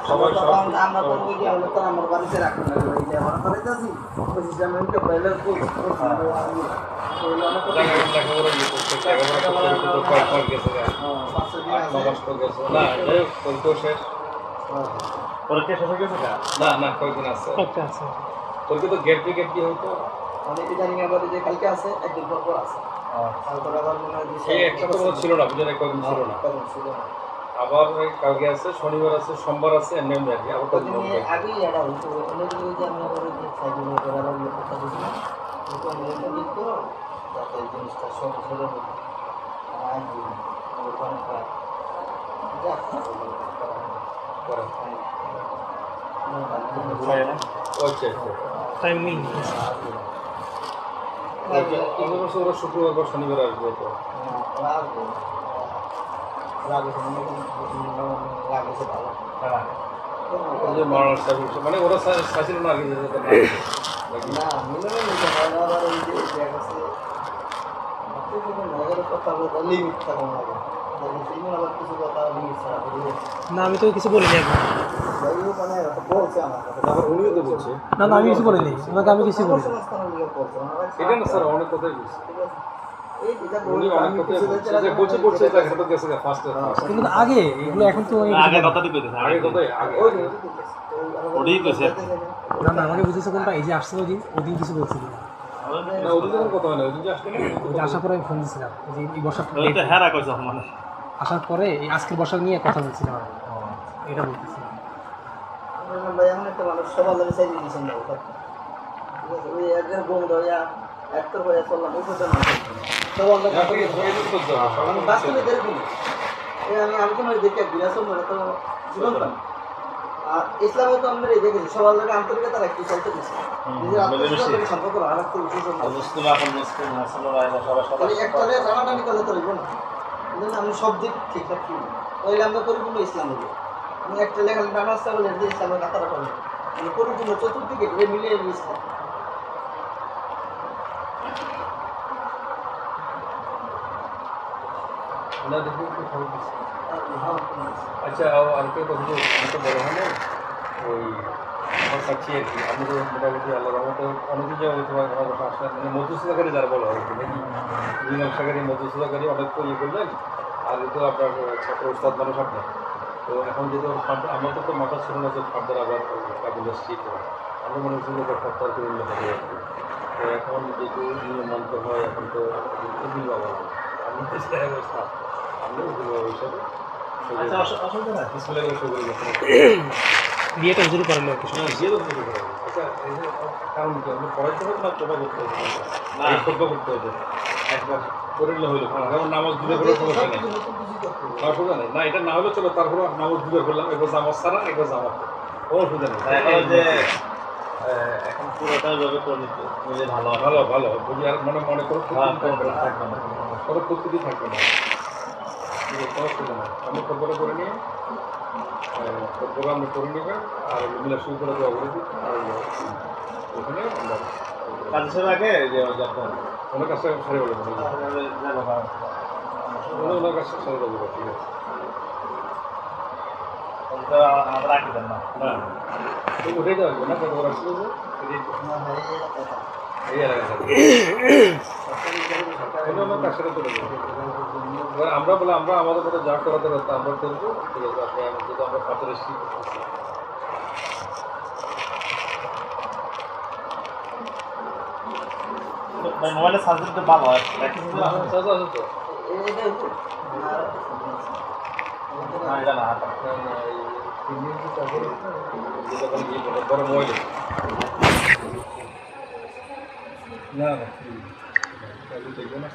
সবাই আমরা তো গিয়ে হলো তো আমার বাড়িতে রাখুন না এই যে আমরা করে যাচ্ছি পঁচিশ জানুয়ারিতে বাইরের কোর্স পরীক্ষা শেষ হয়ে গেছে না কয়েকদিন আছে আছে তোকে তো গেট টু গেট কি হইতো অনেকে জানি আবার যে কালকে আছে একদিন পর আছে তারপর আবার মনে হয় সেই একটা তো ছিল না বুঝলেন কয়েকদিন ছিল না আবার কালকে আছে শনিবার আছে সোমবার আছে এমনি এমনি আর কি আবার কয়েকদিন আগেই এটা হইতো অনেক যে আমরা আবার যে সাইকেল করে আবার কথা বলছিলাম তো আমরা এটা করব যাতে এই জিনিসটা সব ছেড়ে দেব আর ওখানে যা করে আচ্ছা টাইমিং ওরা শুক্রবার বা শনিবার আসবে তো মানে ওরা চাইছিল না আগে না মিলনে নিতে হয় না আবার ওই যে আছে নগরের কথা বলতে লিমিট থাকা লাগে আবার কিছু কথা লিমিট ছাড়া না আমি তো কিছু বলিনি এখন মানে বলছে আমার কথা আবার উনিও তো বলছে না আমি কিছু বলিনি ওনাকে আমি কিছু বলিনি এটা না স্যার অনেক কথাই বলছে এই যেটা উনি অনেক কথাই বলছে বলছে এটা ঘাটে গেছে ফার্স্ট কিন্তু আগে এগুলো এখন তো আগে কথাটি কইতেছে আগে কথাই আগে ওটাই কইছে না আমাকে বুঝেছে কোনটা এই যে আসছে ওদিন কিছু বলছিল না ওদের যখন কথা হয় না ওদিন যে আসলে ওই যে আসার পরে আমি ফোন দিয়েছিলাম যে এই বর্ষা ওইটা হেরা কইছে মানে আসার পরে এই আজকের বর্ষা নিয়ে কথা বলছিলাম এটা বলতেছিলাম ভাই এমন একটা মানুষ সবার লাগে চাই দিয়েছেন না ওই একজন বোন রয়া একটা হয়ে চললাম ওই কথা না সবার লাগে আমি বাস্তবে দেখুন আমি আলোচনা দেখে বিরাসল মানে তো জীবন আর ইসলামও তো আমরা দেখেছি সবার লাগে আন্তরিকতা রাখতে চলতে দিচ্ছে নিজের আত্মবিশ্বাস সম্পর্ক রাখতে বিশেষ একটা টানাটানি করলে তো হইব না আমি সব দিক ঠিকঠাক কি ওইলে আমরা পরিপূর্ণ ইসলাম হইব আমি একটা লেখা নামাজ চাবলে ইসলামের কাতারা করবো মানে পরিপূর্ণ চতুর্দিকে মিলিয়ে ইসলাম না দেখি একটু খবর দিচ্ছি আচ্ছা আরেকটা কথা যে এত বড় হলে ওই আমার চাচ্ছি আর কি আমি তো মোটামুটি আল্লাহ রহমতে অনেকদিন যাওয়া তোমার ঘর বসা আসলে মানে মধুসূদাকারী যারা বলা হয় নাকি মীমাংসাকারী মধুসূদাকারী অনেক তো ইয়ে করলেন আর তো আপনার ছাত্র উস্তাদ মানুষ আপনার তো এখন যেহেতু আমার তো মাথা ছিল না যে ফার্দার আবার কাবুল স্ট্রিট আমরা মনে হচ্ছিল যে ফার্দার করে নিলে হবে আর কি তো এখন যেহেতু নিয়ম মানতে হয় এখন তো বাবা আমি অবস্থা বিয়েটা হুজুর করেন না কিছু কারণ কি আমরা পড়াইতে হবে না তোবা করতে হবে না তোবা করতে হবে একবার করে নিলে হইলো যেমন নামাজ দুবার করে সমস্যা নেই অসুবিধা নেই না এটা না হলে চলো তারপর নামাজ দুবার করলাম একবার জামাত সারা একবার জামাত কোনো অসুবিধা নেই এখন পুরোটা ভাবে করে নিতে নিলে ভালো ভালো ভালো বুঝি আর মনে মনে করো থাকবে না কোনো প্রস্তুতি থাকবে না কোনো অসুবিধা নেই আমি খবরটা করে নিয়ে প্রোগ্রাম করে নেবেন আর মিলা শুরু করে দেওয়া করে দিই আর ওখানে আমরা কাজের আগে যে আপনার ওনার কাছে সারি বলে ওনার কাছে সারি বলবো ঠিক আছে আমরা রাখি দেন না উঠে যাওয়া না কত বড় আসলে যে এই এলাকা আমার কাছে চলে যাবো আমরা বলে আমরা আমাদের মতো যা করাতে পারতো আমরা করবো ঠিক আছে আপনি যেহেতু আমরা পাথরের শীত মোবাইলে সার্চ দিতে ভালো হয় এটা না বড় মোবাইল না দেখবো না